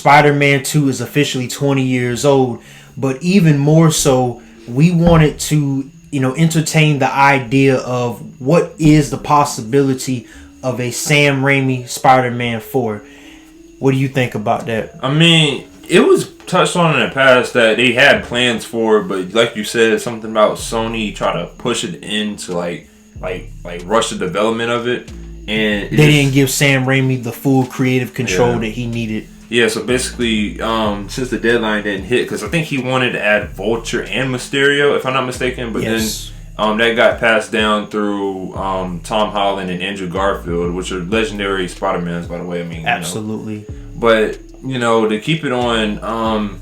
Spider-Man 2 is officially 20 years old, but even more so, we wanted to, entertain the idea of what is the possibility of a Sam Raimi Spider-Man 4. What do you think about that? I mean, it was touched on in the past that they had plans for it, but like you said, something about Sony try to push it into like rush the development of it, and they didn't give Sam Raimi the full creative control that he needed. Yeah, so basically, since the deadline didn't hit, because I think he wanted to add Vulture and Mysterio, if I'm not mistaken, but then that got passed down through Tom Holland and Andrew Garfield, which are legendary Spider-Mans, by the way. I mean, absolutely. But to keep it on,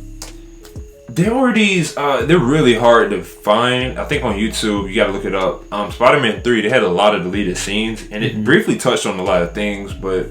there were these. They're really hard to find. I think on YouTube, you got to look it up. Spider-Man 3, they had a lot of deleted scenes, and it briefly touched on a lot of things, but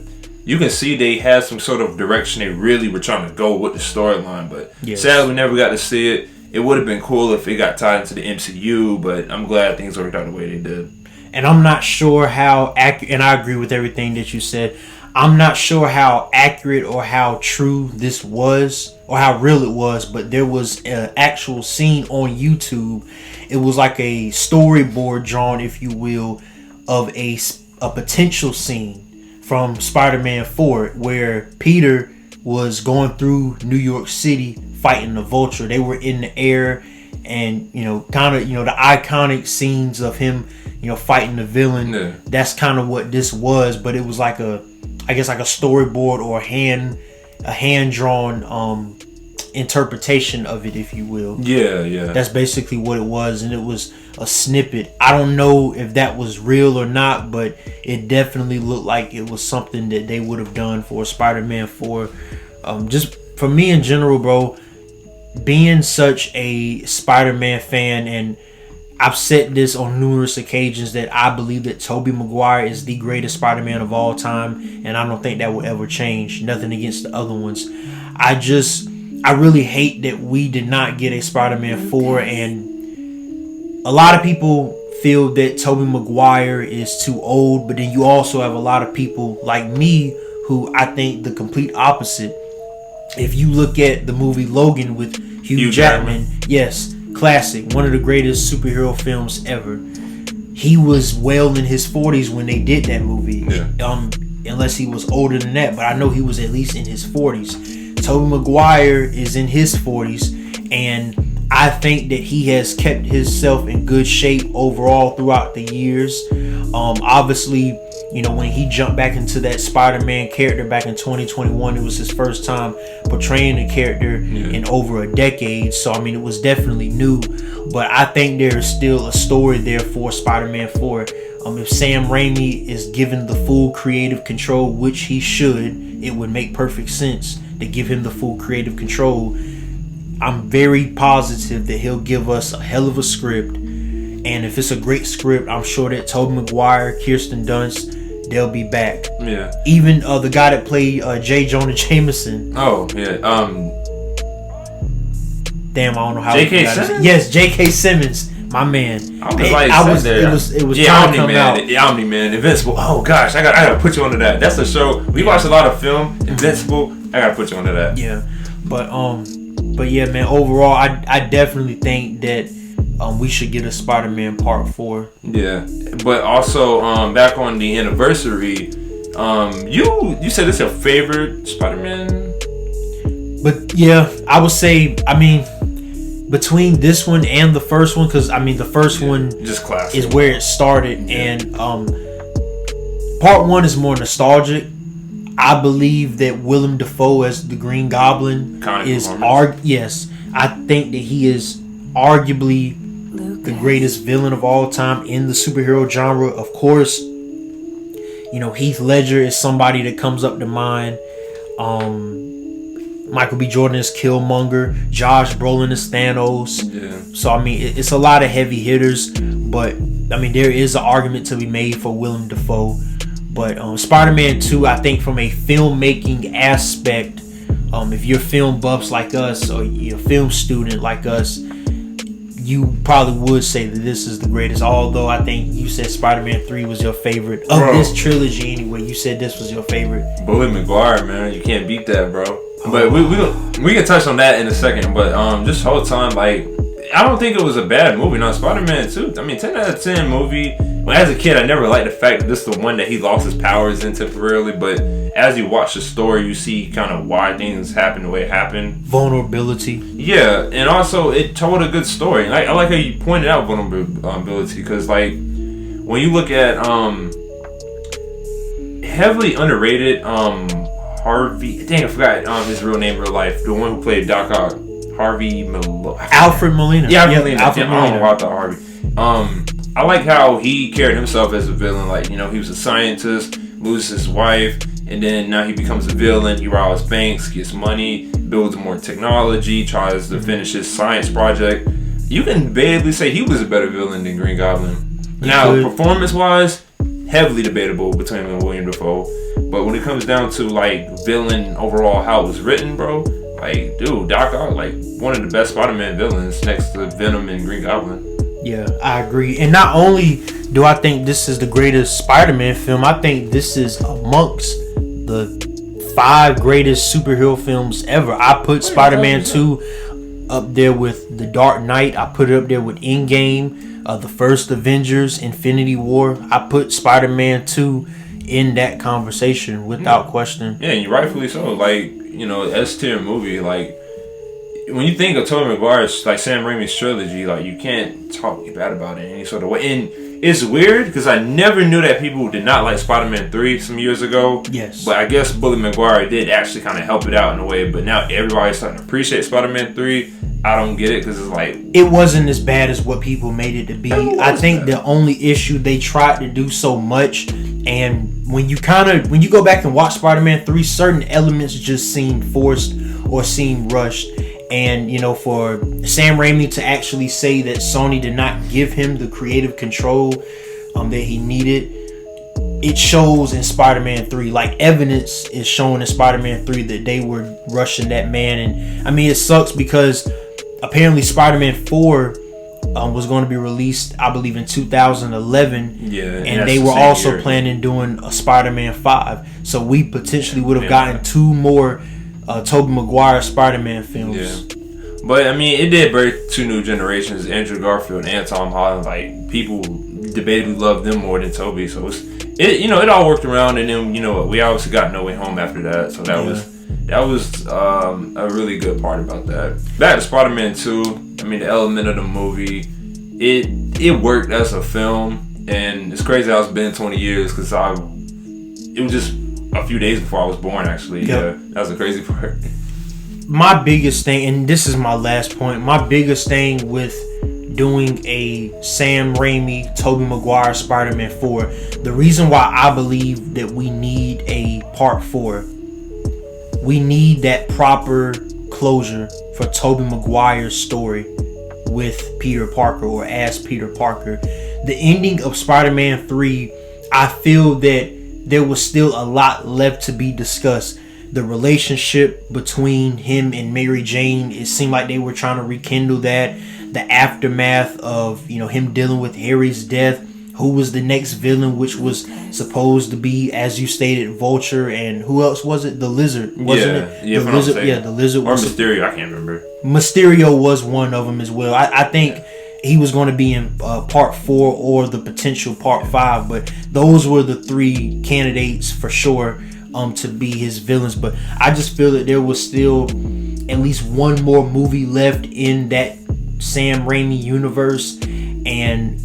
you can see they had some sort of direction they really were trying to go with the storyline, but sadly we never got to see it. It would have been cool if it got tied into the MCU, but I'm glad things worked out the way they did. And I'm not sure how accurate, and I agree with everything that you said. I'm not sure how accurate or how true this was or how real it was, but there was an actual scene on YouTube. It was like a storyboard drawn, if you will, of a potential scene from Spider-Man 4 where Peter was going through New York City fighting the Vulture. They were in the air, and kind of the iconic scenes of him fighting the villain. Yeah. That's kind of what this was, but it was like a storyboard or a hand drawn interpretation of it, if you will. Yeah. That's basically what it was, and it was a snippet. I don't know if that was real or not, but it definitely looked like it was something that they would have done for Spider-Man 4. Just for me in general, bro, being such a Spider-Man fan, and I've said this on numerous occasions that I believe that Toby Maguire is the greatest Spider-Man of all time, and I don't think that will ever change. Nothing against the other ones. I really hate that we did not get a Spider-Man 4, and a lot of people feel that Toby Maguire is too old, but then you also have a lot of people like me who I think the complete opposite. If you look at the movie Logan with Hugh Jackman, yes, classic, one of the greatest superhero films ever. He was well in his 40s when they did that movie. Yeah. Unless he was older than that, but I know he was at least in his 40s. Toby Maguire is in his 40s, and I think that he has kept himself in good shape overall throughout the years. Obviously, when he jumped back into that Spider-Man character back in 2021, it was his first time portraying a character in over a decade. So, I mean, it was definitely new. But I think there is still a story there for Spider-Man 4. If Sam Raimi is given the full creative control, which he should, it would make perfect sense to give him the full creative control. I'm very positive that he'll give us a hell of a script. And if it's a great script, I'm sure that Toby Maguire, Kirsten Dunst, they'll be back. Yeah. Even the guy that played J. Jonah Jameson. Oh, yeah. Damn, I don't know how. J.K. Simmons? Yes, J.K. Simmons. My man. It was yeah, trying to come out. Omni-Man, Invincible. Oh gosh, I gotta put you onto that. That's a show. We watched a lot of film. Invincible. I gotta put you onto that. Yeah, but yeah, man. Overall, I definitely think that we should get a Spider-Man Part 4. Yeah, but also back on the anniversary, you said it's your favorite Spider-Man. But yeah, I would say, I mean, between this one and the first one, because I mean the first one just classic is where it started, and Part 1 is more nostalgic. I believe that Willem Dafoe as the Green Goblin is yes, I think that he is arguably the greatest villain of all time in the superhero genre. Of course, Heath Ledger is somebody that comes up to mind. Michael B. Jordan is Killmonger. Josh Brolin is Thanos. Yeah. So, I mean, it's a lot of heavy hitters. But, I mean, there is an argument to be made for Willem Dafoe. But Spider-Man 2, I think from a filmmaking aspect, if you're film buffs like us or you're a film student like us, you probably would say that this is the greatest. Although I think you said Spider-Man 3 was your favorite of this trilogy anyway. You said this was your favorite. Bully Maguire, man. You can't beat that, bro. But we can touch on that in a second. But just whole time, like, I don't think it was a bad movie. No, Spider-Man 2. I mean, 10 out of 10 movie. Well, as a kid, I never liked the fact that this is the one that he lost his powers in temporarily. But as you watch the story, you see kind of why things happen the way it happened. Vulnerability. Yeah, and also it told a good story. I like how you pointed out vulnerability because, like, when you look at heavily underrated Harvey. Dang, I forgot his real name in real life. The one who played Doc Ock. Alfred Molina. Yeah, Molina. Alfred Molina. I don't know why I thought Harvey. I like how he carried himself as a villain. Like, you know, he was a scientist, loses his wife, and then now he becomes a villain. He robs banks, gets money, builds more technology, tries to finish his science project. You can basically say he was a better villain than Green Goblin. Now, performance-wise, heavily debatable between him and William Dafoe. But when it comes down to, like, villain overall, how it was written, bro, like, dude, Doc Ock, like, one of the best Spider-Man villains next to Venom and Green Goblin. Yeah, I agree. And not only do I think this is the greatest Spider-Man film, I think this is amongst the 5 greatest superhero films ever. I put Spider-Man 2 up there with The Dark Knight. I put it up there with Endgame, the first Avengers, Infinity War. I put Spider-Man 2 in that conversation without question. Yeah, and rightfully so. Like, you know, S-tier movie. Like, when you think of Toby Maguire's, like, Sam Raimi's trilogy, like, you can't talk bad about it in any sort of way. And it's weird because I never knew that people did not like Spider-Man 3 some years ago. Yes. But I guess Bully Maguire did actually kind of help it out in a way. But now everybody's starting to appreciate Spider-Man 3. I don't get it because it's like... It wasn't as bad as what people made it to be. I think the only issue, they tried to do so much, and when you go back and watch Spider-Man 3, certain elements just seem forced or seem rushed. And, you know, for Sam Raimi to actually say that Sony did not give him the creative control that he needed, it shows in Spider-Man 3. Like, evidence is shown in Spider-Man 3 that they were rushing that man. And, I mean, it sucks because apparently Spider-Man 4 was going to be released, I believe, in 2011. Yeah, and they were also planning doing a Spider-Man 5. So we potentially would have gotten 2 more Toby Maguire Spider-Man films. Yeah. But, I mean, it did break 2 new generations, Andrew Garfield and Tom Holland. Like, people debatably loved them more than Toby. So, it all worked around. And then, you know, we obviously got No Way Home after that. So, that was a really good part about that. Back to Spider-Man 2, I mean, the element of the movie, it worked as a film. And it's crazy how it's been 20 years because it was just a few days before I was born, actually. Yep. Yeah, that was the crazy part. My biggest thing, and this is my last point, my biggest thing with doing a Sam Raimi, Toby Maguire Spider-Man 4, the reason why I believe that we need a part 4, we need that proper closure for Toby Maguire's story with Peter Parker, or as Peter Parker. The ending of Spider-Man 3, I feel that there was still a lot left to be discussed. The relationship between him and Mary Jane, it seemed like they were trying to rekindle that. The aftermath of, you know, him dealing with Harry's death. Who was the next villain, which was supposed to be, as you stated, Vulture, and who else was it? The Lizard, wasn't it? Yeah, the Lizard. Yeah, the Lizard. Or Mysterio, I can't remember. Mysterio was one of them as well. I think he was going to be in part 4 or the potential part 5, but those were the 3 candidates for sure to be his villains. But I just feel that there was still at least one more movie left in that Sam Raimi universe, and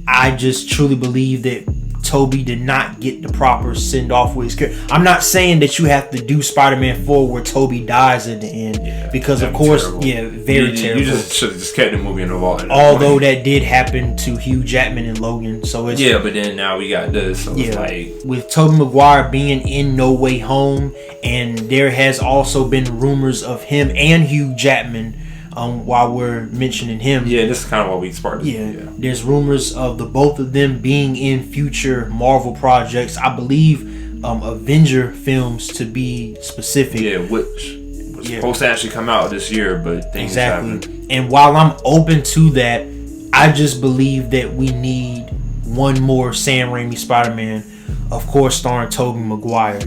I just truly believe that Toby did not get the proper send off with his character. I'm not saying that you have to do Spider-Man 4 where Toby dies at the end, because of course, terrible. Very terrible. You just should have just kept the movie in the vault. Although that did happen to Hugh Jackman and Logan, so it's but then now we got this. So it's like, with Toby Maguire being in No Way Home, and there has also been rumors of him and Hugh Jackman. While we're mentioning him, this is kind of what we sparked. There's rumors of the both of them being in future Marvel projects. I believe Avenger films, to be specific. Which was supposed to actually come out this year, but things happen. And while I'm open to that, I just believe that we need one more Sam Raimi Spider-Man. of course starring Toby Maguire.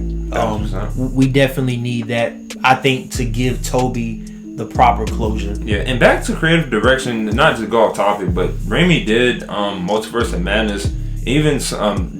We definitely need that, I think, to give Toby the proper closure. Yeah, and back to creative direction, not to go off topic, but Raimi did Multiverse of Madness, even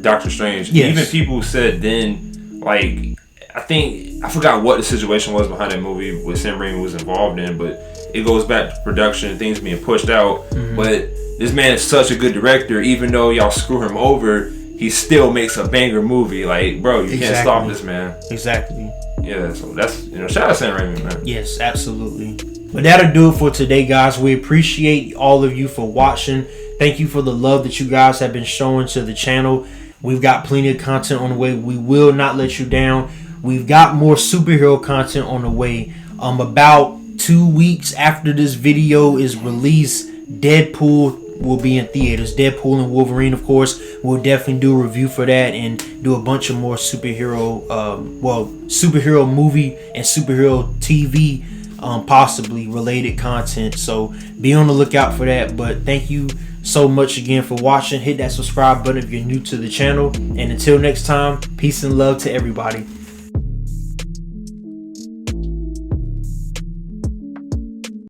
Doctor Strange. Yes. Even people said then, like, I forgot what the situation was behind that movie with Sam Raimi was involved in, but it goes back to production, things being pushed out. But this man is such a good director, even though y'all screw him over, he still makes a banger movie. Like, bro, you can't stop this man. Exactly. Yeah, so that's, shout out Sam Raimi, man. Yes, absolutely. But that'll do it for today, guys. We appreciate all of you for watching. Thank you for the love that you guys have been showing to the channel. We've got plenty of content on the way. We will not let you down. We've got more superhero content on the way. About 2 weeks after this video is released, Deadpool will be in theaters. Deadpool and Wolverine, of course. We'll definitely do a review for that and do a bunch of more superhero, superhero movie and superhero TV, possibly related content. So be on the lookout for that. But thank you so much again for watching. Hit that subscribe button if you're new to the channel. And until next time, peace and love to everybody.